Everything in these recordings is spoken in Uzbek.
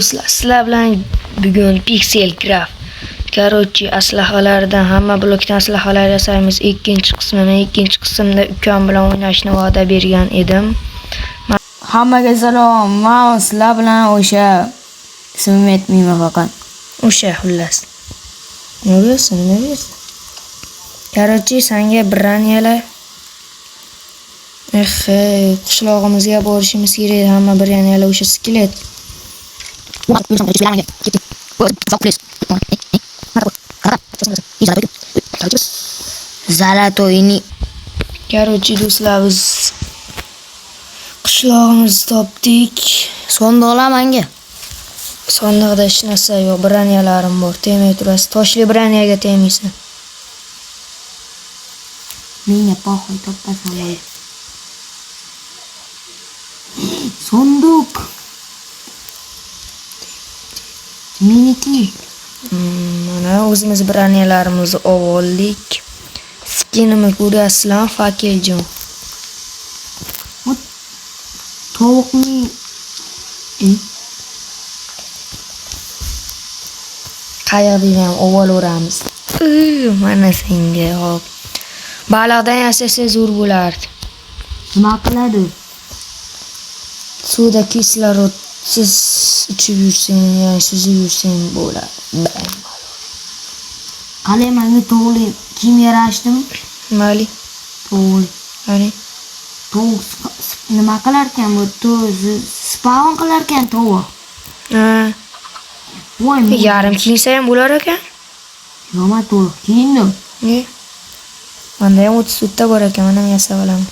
Sizlar bilan bugun Pixel Craft aslahalardan hamma blokdan aslahalar yasaymiz. Ikkinchi qismda ukam bilan o'ynashni va'da bergan edim. Hammaga salom. Men sizlar bilan o'sha ismimni aytmayman faqat. O'sha xullas. Nima bo'lsin? Senga braniyalar. Qishlog'imizga borishimiz kerak. Hamma braniyalar o'sha skelet. Zalatoyni. Do'stlar, biz qishlog'imizni topdik. Sondiqlar menga. Sondiqda hech narsa yo'q, braniyalarim bor. Temay turasiz. Toshli braniyaga temaysan. Menga poxoy topasan. Sondiq. Meniki. Mana o'zimiz braniyalarimizni oldik. Skinimni ko'rasizlar, fakeljon. Tovuqni Qayoqdan ham olaveramiz. Mana senga hop. Baliqdan yasasa zo'r bo'lardi. nima qiladi? Suvda kislorodsiz ichib yursang, ya'ni suzib yursang bo'ladi. Qalay menga to'g'ri kiyim yarashdimi? Mali. To'g'ri. Qani? Tovuq nima qilar ekan bu? Spawn qilar ekan tovuq. Ha. Voy, Yarim kiyinsa ham bo'lar ekan. Yo'q, to'liq kiyindim. Ne? Menda ham 30 sutda bor ekan, mana men yasab olaman.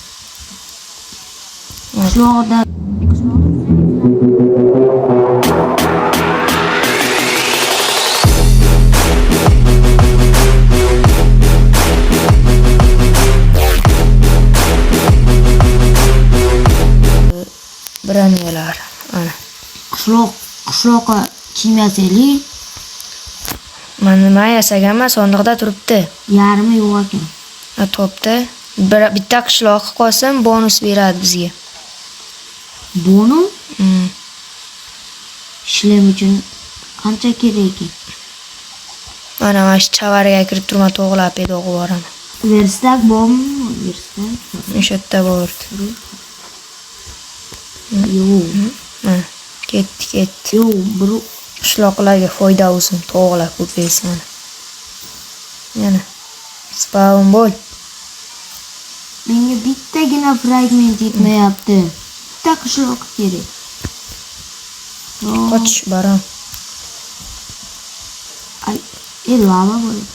Qishloqda Braniyalar. Ana. qishloqqa kiyim yasaylik. Men nima yasaganman, sondiqda turibdi. Yarmi yo'q ekan. Topda bitta qishloq qolsin, bonus beradi bizga. Bonus? Ishlam uchun qancha kerak ekan? Mana shu chavarga kirib turma, to'g'lab pedo qilib boraman. Verstak bormi? Verstak. O'sha yerda bor. Yo'q. Mana ketdi. Yo'q, bir Qishloqlarga foyda bo'lsin, to'g'lab ko'paysin. Yana spawn bo'l. menga bittagina fragment yetmayapti. Bitta qishloq kerak. Qoch, baron. Ay, lava bo'ldi.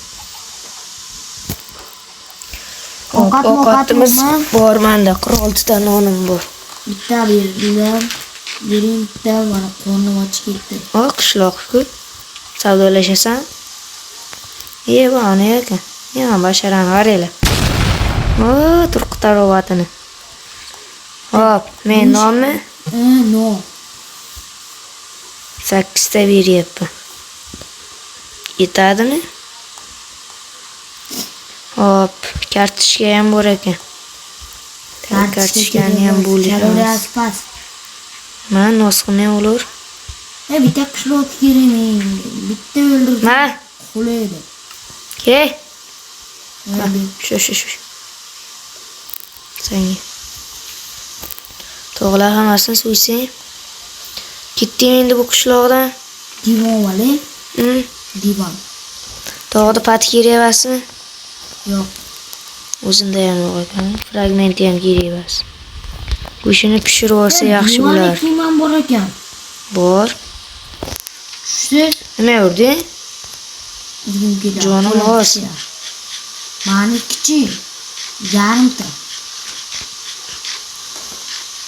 Ovqatimiz bor, menda 46 ta nonim bor. Bitta berdilar. Birinta mana qornim och ketdi. Qishloq-ku. Savdolashasan? Bani ekan. Basharan qaranglar. Turqi rovatini. Hop, men nommi? No. 8 ta beryapman. Yetadimi? Hop, kartochka ham bor ekan. Kartochkani ham bo'lishamiz. Men nosqini olur. Bitta qishloq kerak menga. Bitta o'ldirdim. Ma, Qo'laydi. ke. Shu. Senga. To'g'lar hammasini so'ysang. Ketding endi bu qishloqdan. Divon vale. Divon. Tog'da pat kerak emasmi? Yo'q. O'zimda ham yo'q ekan. Fragmenti ham kerak emas. Go'shini pishirib olsa yaxshi bo'lar. Divon bor ekan. Bor. Siz Nima urding? Jonim g'oz. Mani kichik. Yarimta.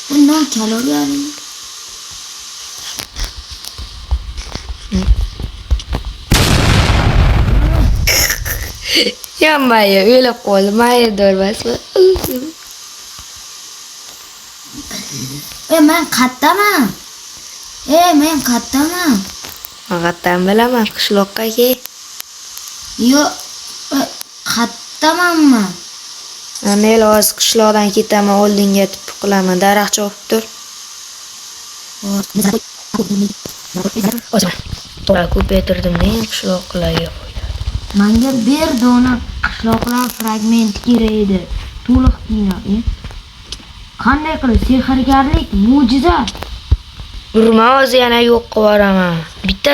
Bundan kaloriyali. Yamaya, o'ylab qoldim. Maydor basmi? Men qattaman. Men qattaman. Faqatdan bilaman, qishloqqa kel. Yo'q, qattamanman. Men hozir qishloqdan ketaman, oldinga qilaman. Daraxt chopib tur. O'zim to'g'ri ko'paytirdim men qishloqlarga qo'ydim. Menga bir dona qishloqlar fragmenti kerak edi. To'liq kino. Qanday qilib sehrgarlik, mo'jiza. Urma o'zi yana yo'q qilib yuboraman. Bitta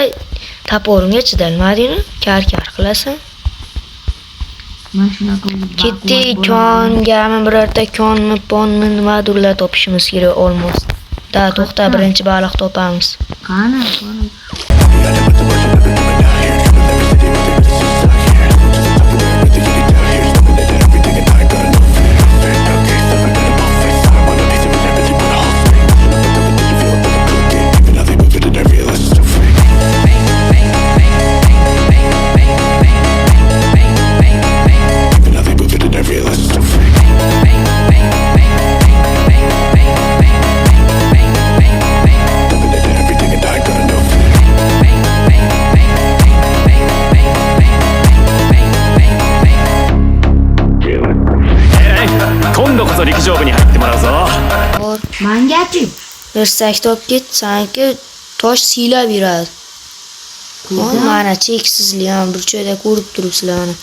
taporimga chidalmadingmi? Kar qilasan. Men shunaqa bo'lib Ketdi kongami birorta konmi, ponmi nimadirlar topishimiz kerak olmos. Da to'xta, birinchi baliq topamiz. Qani? Mengachi Do'stak topib sanki tosh siylab yuradi. Mana cheksizlik ham bir joyda ko'rib turibsizlar mana.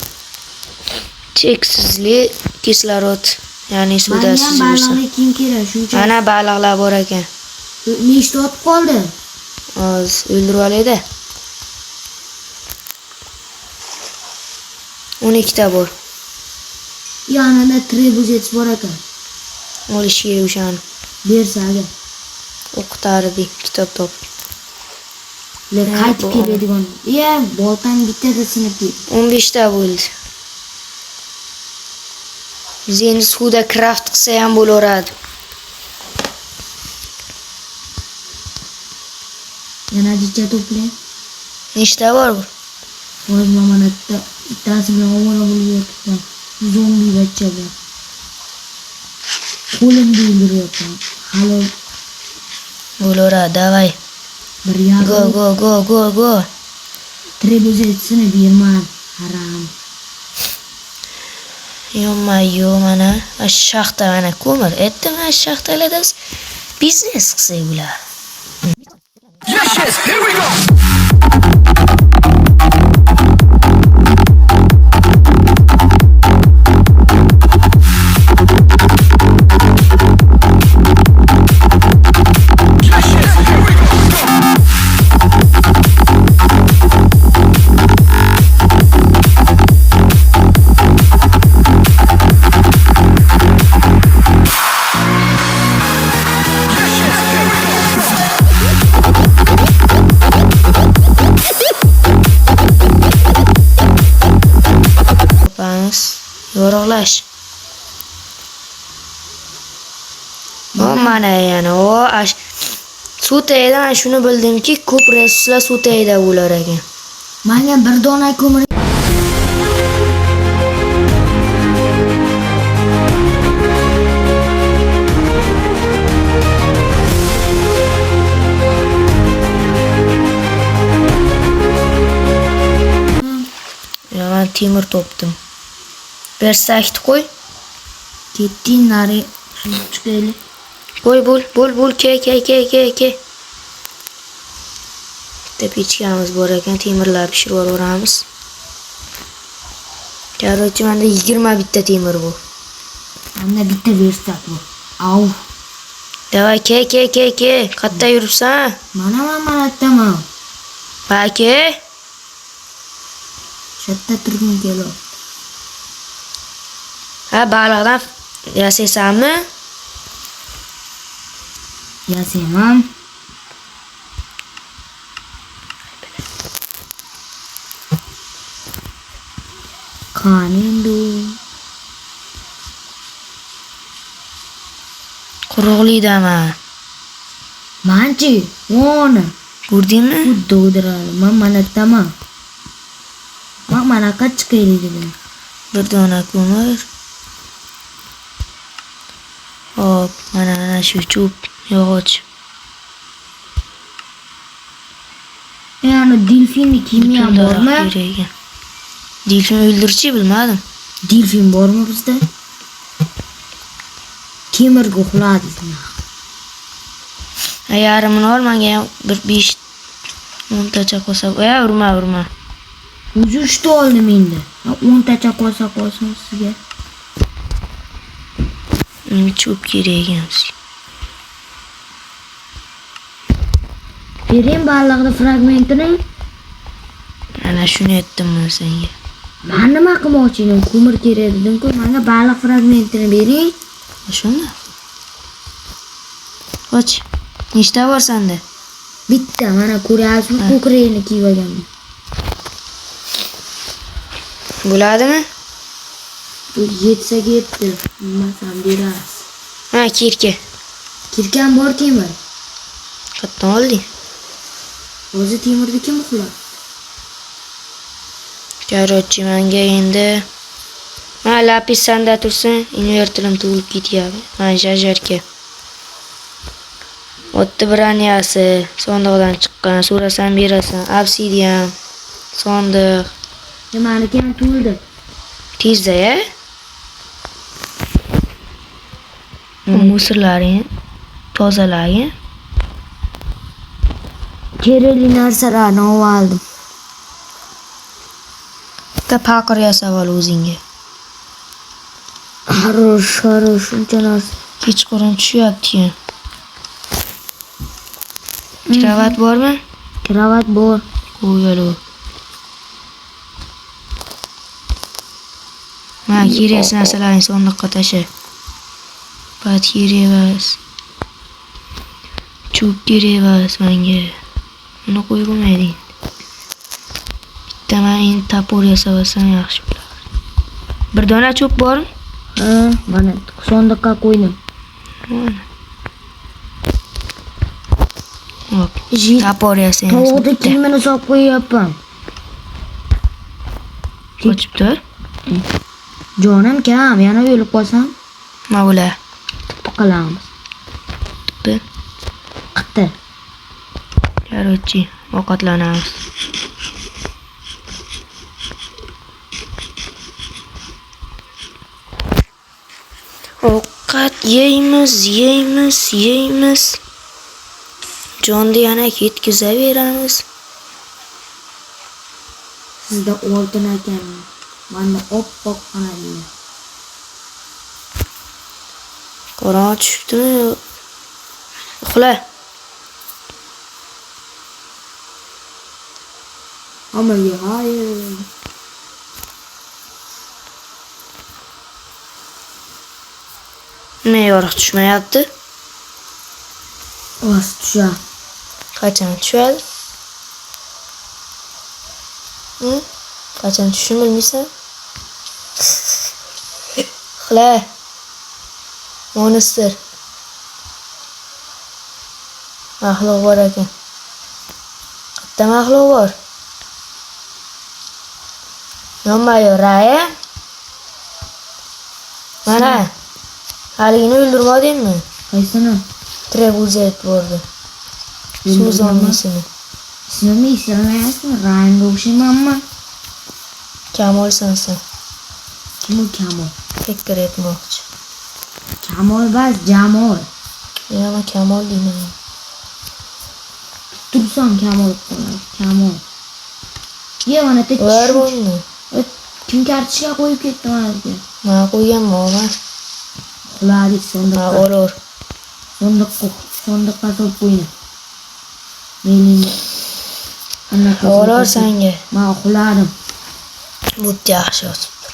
Cheksizlik kislorod, ya'ni suvda suzilsa. baliqni kim kerak shuncha? Mana baliqlar bor ekan. Nechta otib qoldi? Hozir o'ldirib olayda. 12 ta bor. Yanında trebuzet bor ekan. Olish kerak o'shani. Bersaga. O'qitardi kitob top. Qaytib keladigan. Boltang bittada sinib ketdi. 15 ta bo'ldi. Biz endi suvda craft qilsa ham bo'laveradi. Yana jicha to'plang. Nechta bor bu? O'z mamonatda ikkitasi bilan ovora bo'lib yotibman. Zombi bachcha bor. Qo'limda o'ldiryapman. Hali Bo'laveradi, davay. bir yarim. Go. Trebuzetsini berman. Haram. Yo mana shaxta mana ko'mir. Aytdim mana shaxtalarda biznes qilsak ular. Yes, here we go. Yorug'lash. Mana yana suv tagidan shuni bildimki, ko'p resurslar suv tagida bo'lar ekan. Menga bir dona ko'mir. Men temir topdim. Bersakni qo'y. Ketding nari chiqayli. Qo'y bol ke. Bitta pechkamiz bor ekan, temirlar pishirib yuboramiz. Korotchi menda 20 bitta temir bor. Menda bitta bersak bu. Au. Davay ke. Qayerda yuribsan? Mana manatdaman. Baki. Shatta turgim keladi. Ha, baliqdan yasaysanmi? Yasayman. Qani endi. Quruqlikdaman. Manchi, o'ni. Ko'rdingmi? Xuddi o'diradi. Men manatdaman. Mana chiqaylik dedim. Bir dona ko'mir. Hop, mana shu cho'p, yog'och. Yani delfinni kimi ham bormi? Delfin o'ldirchi bilmadim. Delfin bormi bizda? Kemirga uxladi. Yarimini ol, menga bir 5 10tacha qolsa, urma. 3 ta oldim endi. 10 tacha qolsa qolsin sizga. Cho'p kerak ekan bizga. Bering baliqni fragmentini. Ana shuni aytdim men senga. Men nima qilmoqchi edim? Ko'mir kerak dedim-ku. Menga baliq fragmentini bering. Shunda. Och. Nechta bor senda? Bitta, mana ko'ryapsizmi? Ko'krakni kiyib olganman. Bo'ladimi? Yetsa ketdi. Nimasam berasiz. Ha, kirka. Kirkan bor temir. Qayerdan olding? O'zi temirni kim uxlar? Korotchi menga endi lapis sanda tursin, invertorim tug'ilib ketyapti. Mana jajarka. O'tdi braniyasi, sondiqdan chiqqan, so'rasam berasan. Obsidian, sondiq. Nimaniki ham to'ldi. Tezda-ya. Musorlaring tozalagin. Kerakli narsalarni oldim. Bitta paqir yasab ol o'zingga. Xarosh, shuncha narsa. Kechqurun tushyapti-ku. Kravat bormi? Kravat bor. Qo'yalo. Mana kerak narsalarni sondiqqa tasha. Pat kerak emas. Cho'p kerak emas menga. Uni qo'yib bo'lmaydi. Bitta men endi tapor yasab olsam yaxshi bo'ladi. Bir dona cho'p bormi? Ha, mana sondiqqa qo'ydim. Mana. Hop. Tapor yasaymiz. Tovuqni kiyimini solib qo'yyapman. Qochib tur. Jonim kam, yana o'lib qolsam, Nima bo'la? qilamiz. Tupi. Qitti. Korotchi, ovqatlanamiz. Ovqat yeymiz. Jonni yana ketkizaveramiz. Sizda oltin ekan. Mana oppoq qanali. Qorong'i tushibdimi? Uxla. Amaga hayır. Nima yorug' tushmayapti? Oz tusha. Qachon tushadi? Qachon tushishini bilmaysan? Uxla. Monster. Maxluq bor ekan. Qayerda maxluq bor? Yonma-yon Raya. Mana. Haligini o'ldirmadingmi? Qaysini? Trebuzet bordi. Suv zombisini. Ismini eslamayapsizmi? Rangga o'xshaymanmi? Kamol sensan. Kim u Kamol? Fikr etmoqchi. Kamol bas, Jamol. Yana Kamol deyman. Tursam Kamol. Kamol. Ye mana tek. Var buni. Kim kartochka qo'yib ketdi mana bizga? Men qo'yganman. Uxladik Ha, sondiqqa. olur. Sondiqqa solib qo'ying. Menga. Olur senga. Men uxladim. Bu yaxshi yotibdi.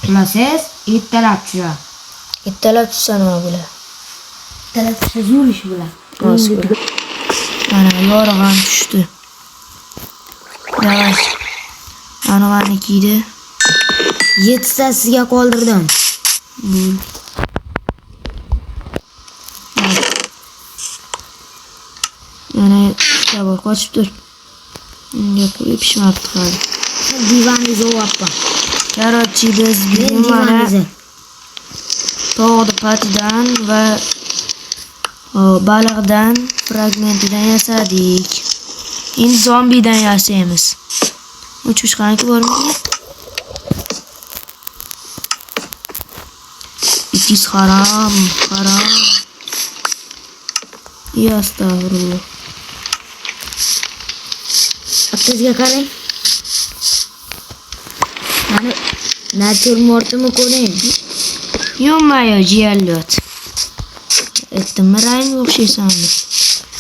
Uxlasiz, ertalab tushar. Ertalab tushsa nima bo'ladi? Ertalab tushsa zo'r ish bo'ladi. Rost bo'ladi. Mana yorug' ham tushdi. Davay. Ananikida 7 ta sizga qoldirdim. Yana sabor qochib tur. Unga qo'yib pishmabdi hali. Divanni zo'yapman. Korotchi biz bugun mana tog'ni patidan va baliqdan fragmentidan yasadik. Endi zombidan yasaymiz. Uchish qaniki bormi? Itis haram. Ya astagfirullah. Attizga qarang. Mana naturmortimi ko'ring. Yo'q-mayo jiyallot. Aytdimmi rang o'xshaysanmi?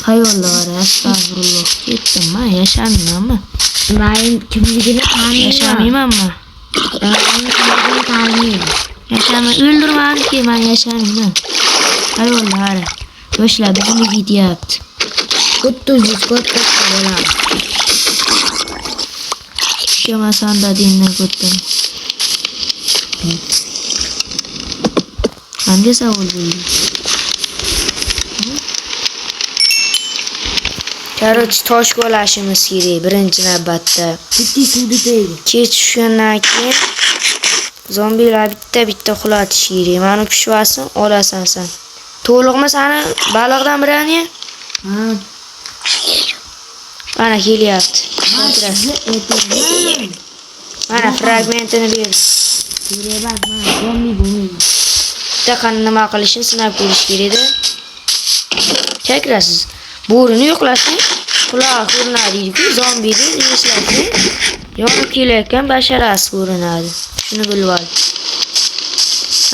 Xayolga qara, astag'firulloh. Ketdimmi? Yashamaymanmi? Rang kimligini taniyman. Yashamaymanmi? Rang kimligini taniyman. Yashamay, o'ldirmani-ki, men yashamayman. Xayolga qara. Yoshlar bizni ketyapti. O'ttiz katta bo'lam. Kelmasanda dindan ko'tdim. Qanday savol bo'ldi? Короче, tosh qo'lashimiz kerak birinchi navbatda. Bitti suvda tegdi. Kech tushgandan keyin zombilar bitta qulatish kerak. Mani pishvasin, olasan sen. To'liqmi sani baliqdan birani? Ha. Mana kelyapti. Aytaman. Mana fragmentini ber. Kerak emas, men zombi bo'lmayman. Bitta qani nima qilishini sinab ko'rish kerak-da. Chakrasiz. Bo'rini yo'qlasang, quloq ko'rinadi-ku, zombi deb eslasang, yonib kelayotgan basharasi ko'rinadi. Shuni bilib ol.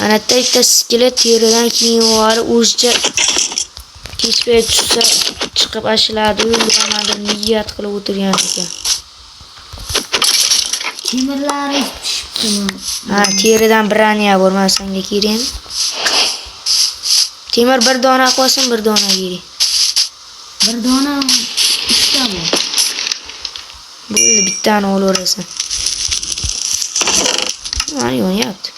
Ana bitta skelet teridan kiyimlari o'zicha kechpay tushsa chiqib ashiladi, o'ldirman deb niyat qilib o'tirgan ekan. Temirlari pishibdimi? Ha, teridan biraniya bor, men senga kerakmi? Temir bir dona qolsin, bir dona kerak. Bir dona ikkita bor. Bo'ldi, bittani olaverasan. Mana yonyapti.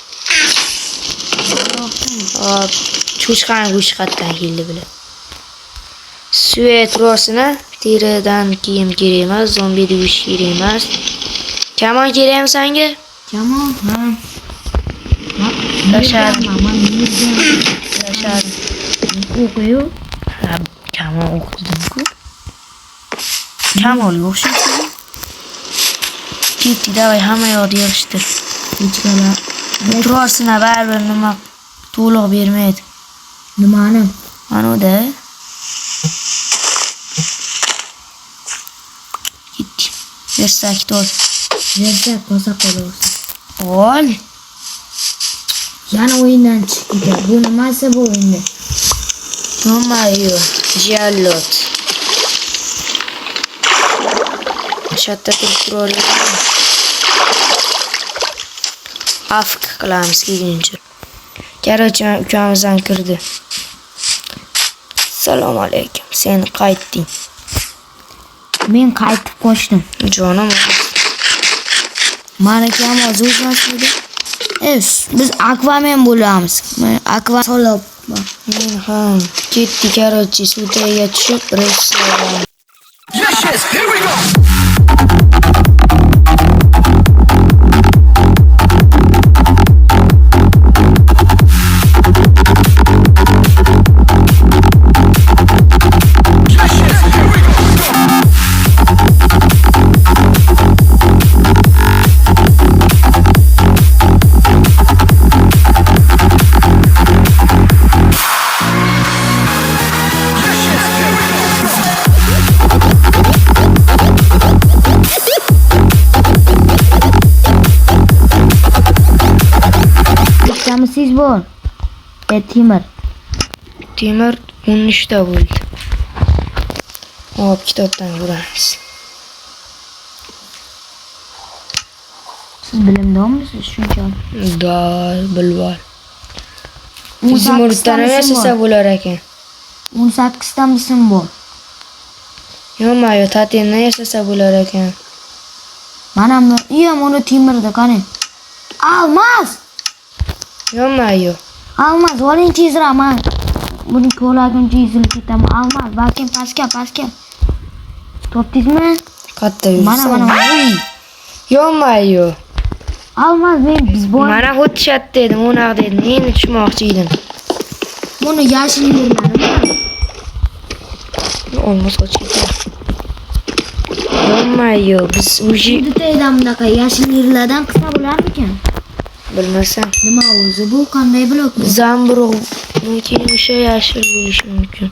Hop, cho'chqani go'shqatdan keldi bile. Svetrosini teridan kiyim kerak emas, zombi devish kerak emas. Kamon kerakmi senga? Kamon, ha. Tashadi. O'qiyu. Ha, kamon o'qidim-ku. Kamon o'xshaydi. Ketdi, davay hamma yoqni yig'ishtir. Kechgalar. Metrosini baribir nima to'liq bermaydi. Nimani? Mana-da. Ketdi. Versak to'l. Versak kosa qolursiz. Ol. Yana o'yindan chiqdi. Bu nimasi bu endi? Yo'q-mayo, jallot. Shatda turib turaveradi. Afk qilamiz kelguncha. Короче, ukamizdan kirdi. Assalomu alaykum. Sen qaytding. Men qaytib qochdim. Jonim. Malakam o'zmasmidi? Biz Aquaman bo'lamiz. Men Aqua solib. Men ham ketdi, короче, suvga tushib reslardim. Yes, here we go. Siz bor. Temir. Temir 13 ta bo'ldi. Hop, kitobdan ko'ramiz. Siz bilimdonmisiz shunchalik? Da, bilib ol. Bizim o'rtadan yasasa bo'lar ekan. 18 ta misim bor. Yo'q-mayo, tatendan yasasa bo'lar ekan. Mana uni temirda qani. Almas! Yo'q-mayo. Almas, oling tezroq men. Buni ko'laguncha ezilib ketaman. Almas, balkim pastga. Topdingizmi? Qatta yursan. Mana. Yo'q-mayo. Almas, biz bor. Mana xuddi shatda edim, o'naq dedim. Endi tushmoqchi edim. Buni yashil yerlarimi? Olmos qochib. Yo'q-mayo, biz uji Budaydan bunaqa yashil yerlardan qisqa bo'larmikan? bilmasam. Nima o'zi bu qanday blok? Zamburug' mumkin o'sha yashil bo'lishi mumkin.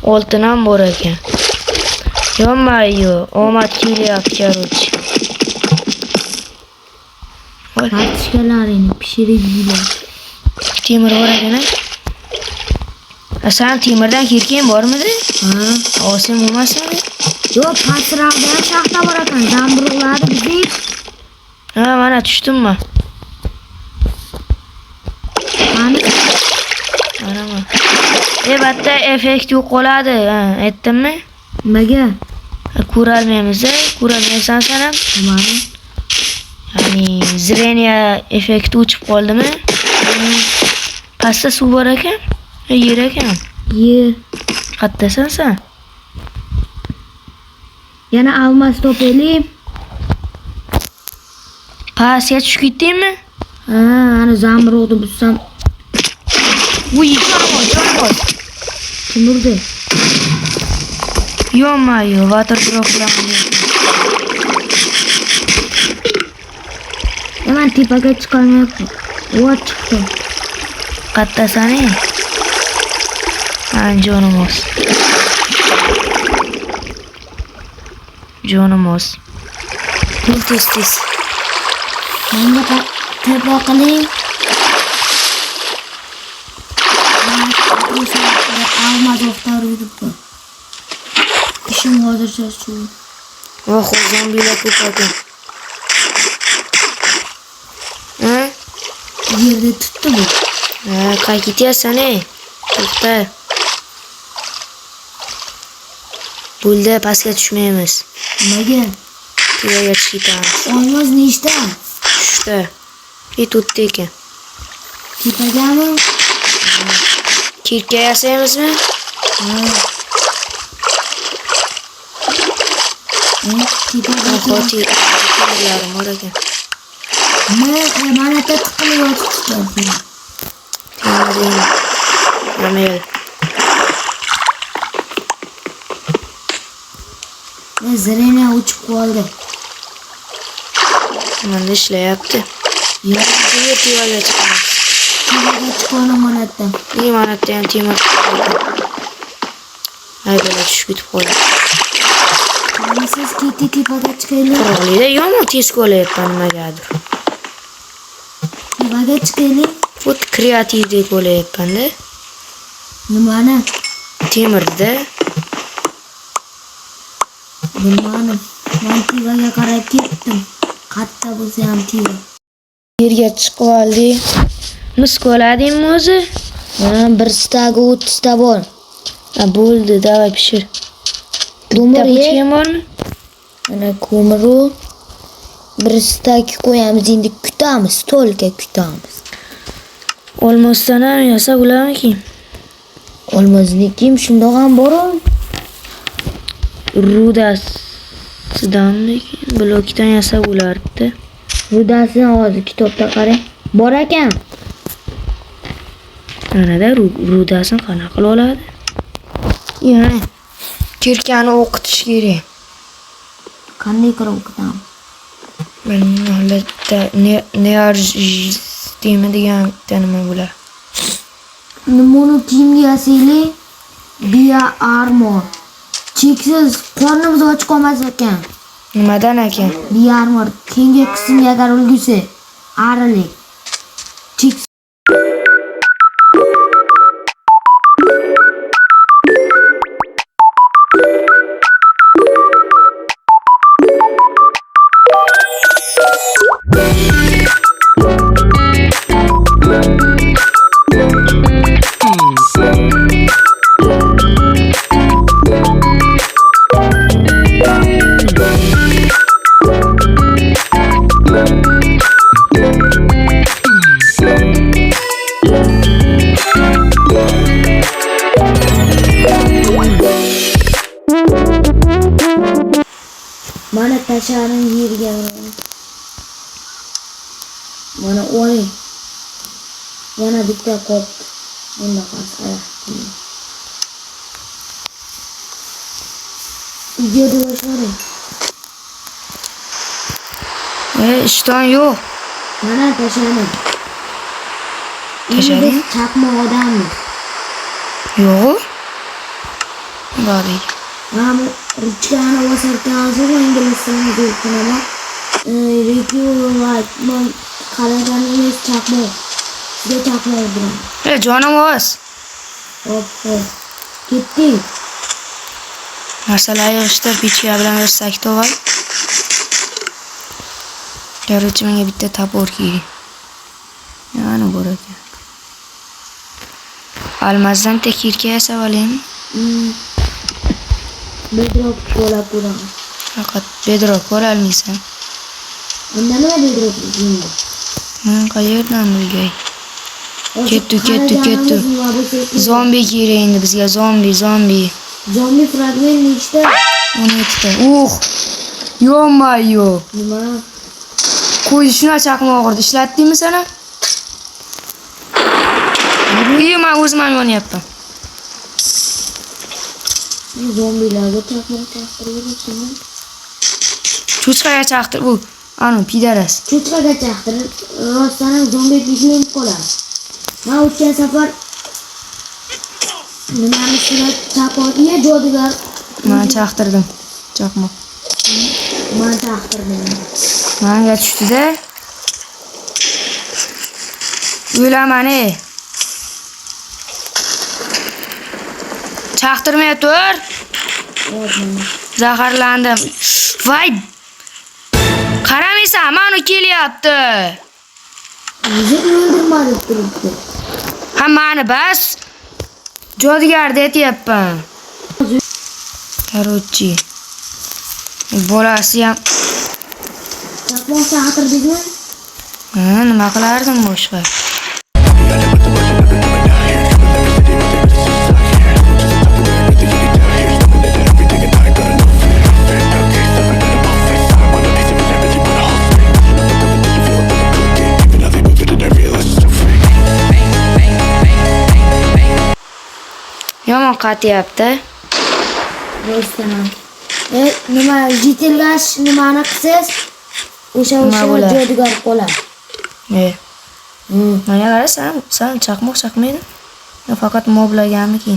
Oltin ham bor ekan. Yonma-yu. Omad kelyapti, короче. Kartochkalarini pishirib yeylar. Temir bor ekan. Sen temirdan kirgan bormidi? Ha. Olsam bo'lmasmidi? Yo'q, pastroqda ham shaxta bor ekan. Zamburug'larni bizib. Ha, mana tushdimmi? Qani? Mana. Batta effekt yo'q qoladi. Aytdimmi? Nimaga? Ko'rolmaymiz, ko'rolmaysan sen ham. Nimani? Ya'ni zreniya effekti o'chib qoldimi? Pastda suv bor ekan. Yer ekan. Yer. Qayerdasan sen? Yana almas topaylik. Pastga tushib ketdingmi? Ha, ana zamburug'ni butsam. Uy, jonbor. Kim urdi? Yonma-yu, water droplarni. Hemen tepaga chiqolmayapti. Voy chiqdi. Qayerdasan? Jonimiz. Jonimiz. Tez. Menga tepa qiling. Almas o'xtar uribdi. İşim hozircha shu. Voh, zombilar ko'p ekan. Ha? Yerda tutdi bu. Qayerga ketyapsan, To'xta. Bo'ldi, pastga tushmaymiz. Nimaga? Tepaga chiqib ketamiz. Almas nechta? Tushdi. O'tdi ekan. Tepagami? Kirka yasaymizmi? Tepaga Temirlarim bor ekan. mana tiqilib yotibdi. Temirlar. Namel. Zreniya uchib qoldi. Mana ishlayapti. Yo'q, Tepaga chiqamiz. tepaga chiqona manatdan. Limonatda ham temir. Aybilar tushib ketib qoldi. Mana siz tepaga chiqaylik. Quruqlikda yomon tez qo'layapman nimagadir. Tepaga chiqaylik. Xud kreativdek qo'layapman-da. Nimani? Temirda. Bilmadim. Men tepaga qarab ketdim. Qatta bo'lsa ham teva. Yerga chiqib oldik. Mis qo'ladingmi o'zi? Bir staga 30 ta bor. Bo'ldi, davay pishir. Ko'mir Tapuchgan bormi? Ana ko'miru. Bir staki qo'yamiz, endi kutamiz, to'lka kutamiz. Olmosdan ham yasab ularmiki? Olmozniki shundoq ham bor. Rudasidan blokdan yasab ulardi. Rudasini hozir kitobda qarang. Bor ekan. Anada rudasini qanaqa qilib oladi? Yana kirkani o'qitish kerak. Qanday qilib o'qitamiz? Holatda nearjistimi degan nima bular? Nimani kiyimga yasaylik? Biya armor. Cheksiz qornimiz och qolmas ekan. Nimadan ekan? Biya armor keyingi qismga agar ulgursa, arilik. Cheksiz mana tasharing yerga. Mana oling. Yana bitta qop. Bunda qolsa. Videoda boshlaylik. Ishton yo'q. Mana tasharing. Tasharing? Biz chaqma odammiz. Yo'q. Bari. Mana Ruchkani bosarkan hozir inglizlarni o'qinaman. Review man qaraganingiz chaqmoq. Sizga chaqmoq beraman. Jonim oz. Hop. Ketdik. Narsalar yig'ishtirib bichga bilan versak to'g'ri. Короче, menga bitta topor kerak. Yana bor ekan. Almazdan tekirka yasab olaymi? Bedrock qo'lab ko'raman. Faqat bedrock qo'la olmaysan. Unda nima bedrock deydi? Men qayerdan bilgay? Ketdi. Zombi kerak endi bizga, zombi. Zombi fragment nechta? 12ta. Yo-mayo. Nima? Qo'y shuna chaqmoq urdi. Ishlatdingmi sana? Men o'zim ham yonyapman. Zombilarga chaqmoq chaqirib Cho'chqaga chaqtir bu. Anu pidaras. Cho'chqaga chaqtirib rostdan zombi pigment qoladi. Men o'tgan safar nimani sinab chaqirdiya jodugar. Men chaqtirdim. Chaqmoq. Men chaqtirdim. Menga tushdi-da. O'laman ey. Chaqtirmay tur. Zaharlandim. Voy. Qaramaysan, meni kelyapti. O'zi o'ldirmadi turibdi. Hammani bas. Jodugarda aytyapman. Короче. Bolasi ham. Chaqmoq chaqtirdingmi? Nima qilardim boshqa? Yomon qatyapti. Rostdan. Nima jitilgash nimani qilsiz? O'sha jodugar qoladi. Mana qara sen chaqmoq chaqmaydi. Faqat moblaganmiki.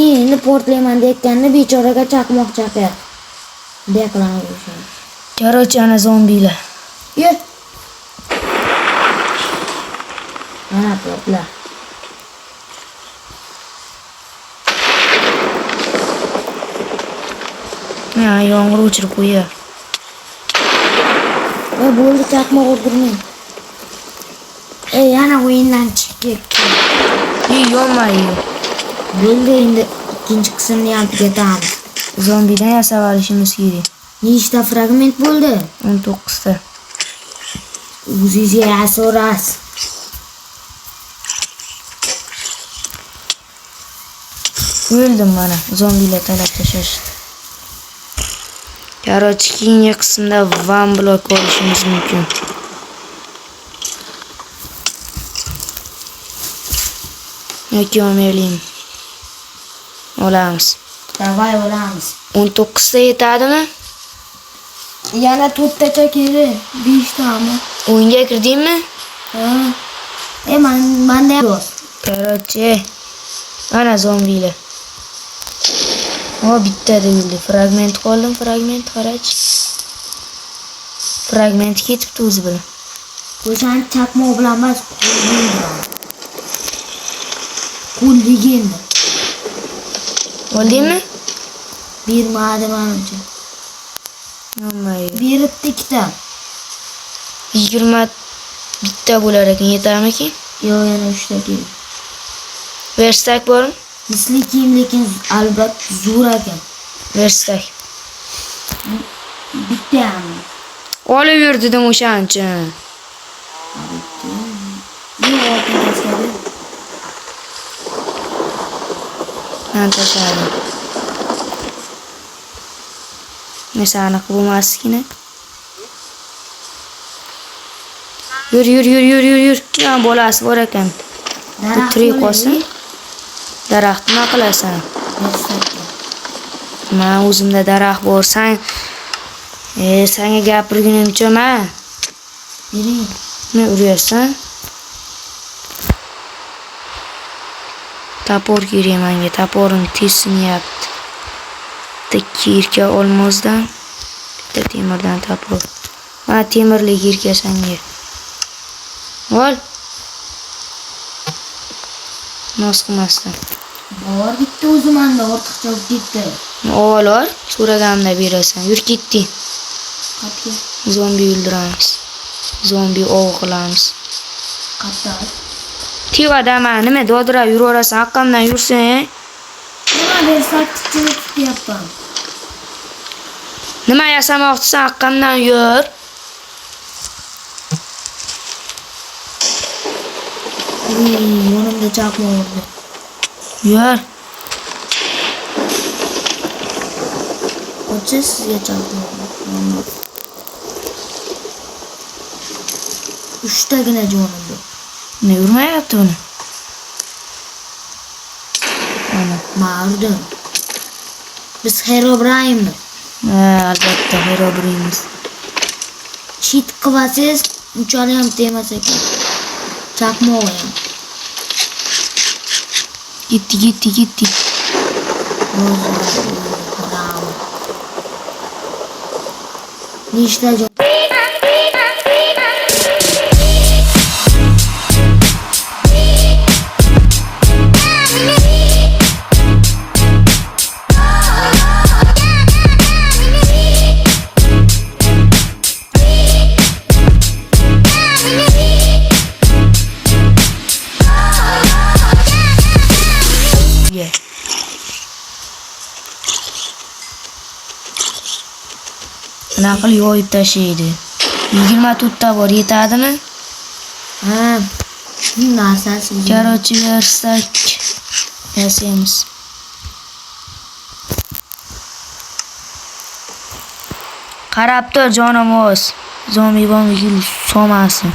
Endi portlayman deyotganda bechoraga chaqmoq chaqir. Deqlan o'sha. Короче, ana zombilar. Yur. Mana portla. Ya yomg'ir o'chirib qo'yar. Bo'ldi chaqmoq o'ldirmang. Yana o'yindan chiqib ketdi. Yo'mayo. Bo'ldi endi ikkinchi qismni ham tugatamiz. Zombidan yasab olishimiz kerak. Nechta fragment bo'ldi? 19 ta. O'zingizga yasoras. O'ldim mana. Zombilar talab tashashdi. Короче, keyingi qismda van blok olishimiz mumkin. Yoki olmaylik. Olamiz. Davay olamiz. 19 ta yetadimi? Yana 4 tacha kerak. 5 tami. O'yinga kirdingmi? Ha. Manda yo'q. Короче, ana zombilar. Bitta deyildi. Fragment qoldim, fragment qarach. Fragment ketibdi o'zi bilan. O'shan chaqmoq bilan emas, qo'lligini. Oldingmi? Bermadi menimcha. Nima? Beribdi ikkita. 20 bitta bo'lar ekan, yetarmiki? Yo'q, yana 3 ta kerak. Verstak bormi? Misli kiyim lekin albatta zo'r ekan. Verstak. Bitta ham. Olib yur dedim o'shancha. Men tashladim. Nesa aniq bo'lmaskina. Yur. Yan bolasi bor ekan. Tirik qolsin. Daraxt nima qilasan? Men o'zimda daraxt bor. Senga gapirgunimcha men. Bering. Nima uryapsan? Tapor kerak menga. Taporim tez sinyapti. Bitta kirka olmozdan, bitta temirdan tapor. Mana temirli kirka senga. Ol. Nos qilmasdan. Bor bitta o'zi menda ortiqcha bo'lib ketdi. Ol, so'raganimda berasan. Yur ketding. Qatga. Zombi o'ldiramiz. Zombi ov qilamiz. Qatta. Tivadama nima dodirab yuraverasan, haqqamdan yursang. Nima bersak tichini tutyapman. Nima yasamoqchisan, haqqamdan yur. Yonimda chaqmoq urdi. Yur. Qo'cha sizga chaqmoq urdi. 3 tagina jonim bor. Ne urmayapti buni? Ana, Ma'rudum. Biz Herobraymiz. albatta Herobraymiz. Cheat qilasiz, unchalik ham temas ekan. Chaqmoq ham. Gitti. Nechta jon? Naql yoyib tashlaydi. 24 ta bor, yetadimi? Ha. Narsasi. Короче, versak yasaymiz. Qarab tur jonimiz. Zombi bombi so'masin.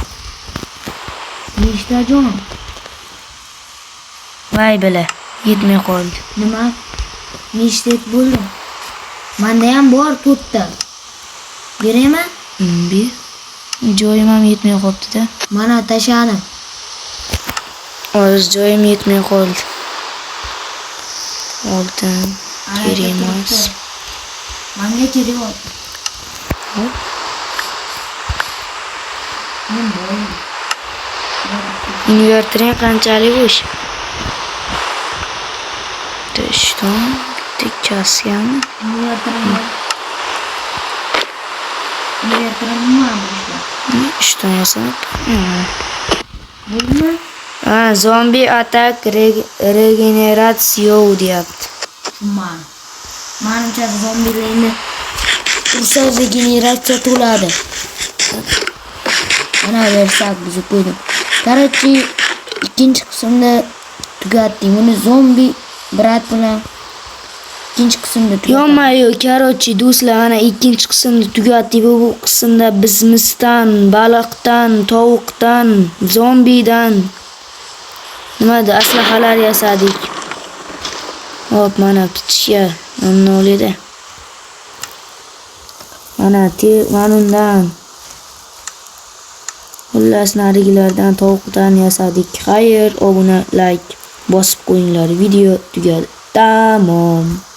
Nechta jon? Voy bila, yetmay qoldi. Nima? Nechta bo'ldi? Menda ham bor 4 ta. Beraymi? Bir. Joyim ham yetmay qoldi-da. Mana tashladim. Hozir joyim yetmay qoldi. Oltin kerak emas. Menga kerak. Invertering qanchalik bo'sh? Teshton, tikkasgan. Invertering nima bo'ldi? Ishton yasab. Bo'lmi? Zombi atak regeneratsiya deyapti. Menimcha zombilarni ursa regeneratsiya to'ladi. Mana versak buzib qo'ydim. Короче, ikkinchi qismda tugatdik. Uni zombi brat bilan ikkinchi qismda tugatdik. Yo'mayu, короче, do'stlar, mana ikkinchi qismni tugatdik. Bu qismda biz misdan, baliqdan, tovuqdan, zombidan nimada aslahalar yasadik. Hop, mana pichga nolida. Mana manundan. Xullas narigilardan, tovuqdan yasadik. Xayr, obuna, like bosib qo'yinglar. Video tugadi. Tamom.